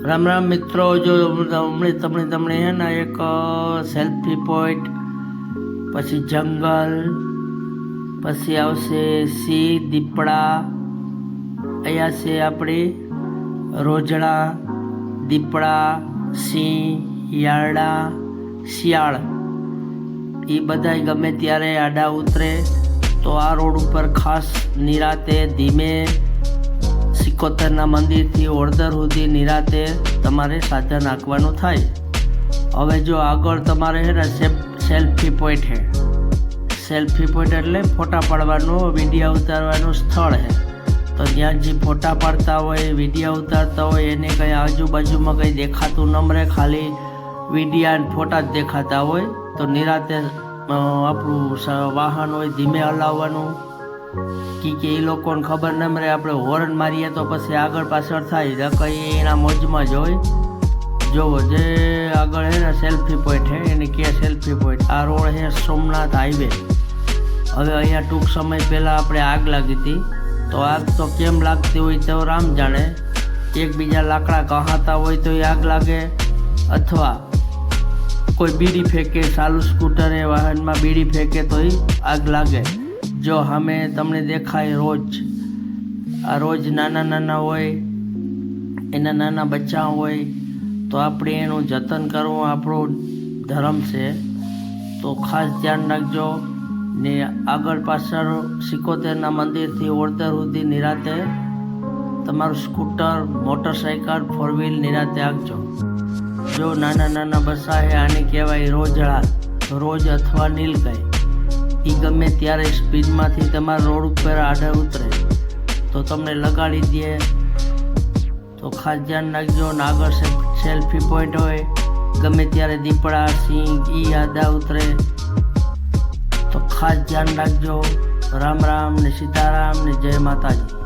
રામ રામ મિત્રો, જો તમને હે ને એક સેલ્ફી પોઈન્ટ, પછી જંગલ, પછી આવશે સિંહ, દીપડા, અહીંયા છે આપણી રોજડા, દીપડા, સિંહ, યારડા, શિયાળ, એ બધા ગમે ત્યારે આડા ઉતરે. તો આ રોડ ઉપર ખાસ નિરાતે ધીમે સિકોતરના મંદિરથી ઓળદર સુધી નિરાતે તમારે સાધન નાખવાનું થાય. હવે જો આગળ તમારે છે ને સેલ્ફી પોઈન્ટ છે. સેલ્ફી પોઈન્ટ એટલે ફોટા પાડવાનું, વિડીયો ઉતારવાનું સ્થળ છે. તો ત્યાં જે ફોટા પાડતા હોય, વિડીયો ઉતારતા હોય, એને કંઈ આજુબાજુમાં કંઈ દેખાતું ન મળે, ખાલી વિડીયા અને ફોટા જ દેખાતા હોય. તો નિરાતે આપણું વાહન હોય ધીમે હલાવવાનું, કે એ લોકોને ખબર ન મળે. આપણે હોર્ન મારીએ તો પછી આગળ પાછળ થાય, કંઈ એના મોજમાં જ હોય. જોવો જે આગળ છે ને સેલ્ફી પોઈન્ટ છે, એને કે સેલ્ફી પોઈન્ટ. આ રોડ છે સોમનાથ હાઈવે. હવે અહીંયા ટૂંક સમય પહેલાં આપણે આગ લાગી હતી. તો આગ તો કેમ લાગતી હોય તો રામ જાણે. એકબીજા લાકડા કહાતા હોય તો એ આગ લાગે, અથવા કોઈ બીડી ફેંકે, ચાલુ સ્કૂટરે વાહનમાં બીડી ફેંકે તો એ આગ લાગે. જો સામે તમને દેખાય રોજ નાના નાના હોય, એના નાના બચ્ચા હોય, તો આપણે એનું જતન કરવું આપણો ધર્મ છે. તો ખાસ ધ્યાન રાખજો ને આગળ પાછળ સિકોતેરના મંદિરથી ઓળદર સુધી નિરાતે તમારું સ્કૂટર, મોટરસાઇકલ, 4 વ્હીલ નિરાતે આપજો. જો નાના નાના બસા છે, આને કહેવાય રોજડા, રોજ અથવા નીલગાય. એ ગમે ત્યારે સ્પીડમાંથી તમારા રોડ ઉપર આડે ઉતરે તો તમને લગાડી દે. તો ખાસ ધ્યાન રાખજો. ને આગળ સેલ્ફી પોઈન્ટ હોય, ગમે ત્યારે દીપડા, સિંહ એ આડા ઉતરે તો ખાસ ધ્યાન રાખજો. રામ રામ ને સીતારામ ને જય માતાજી.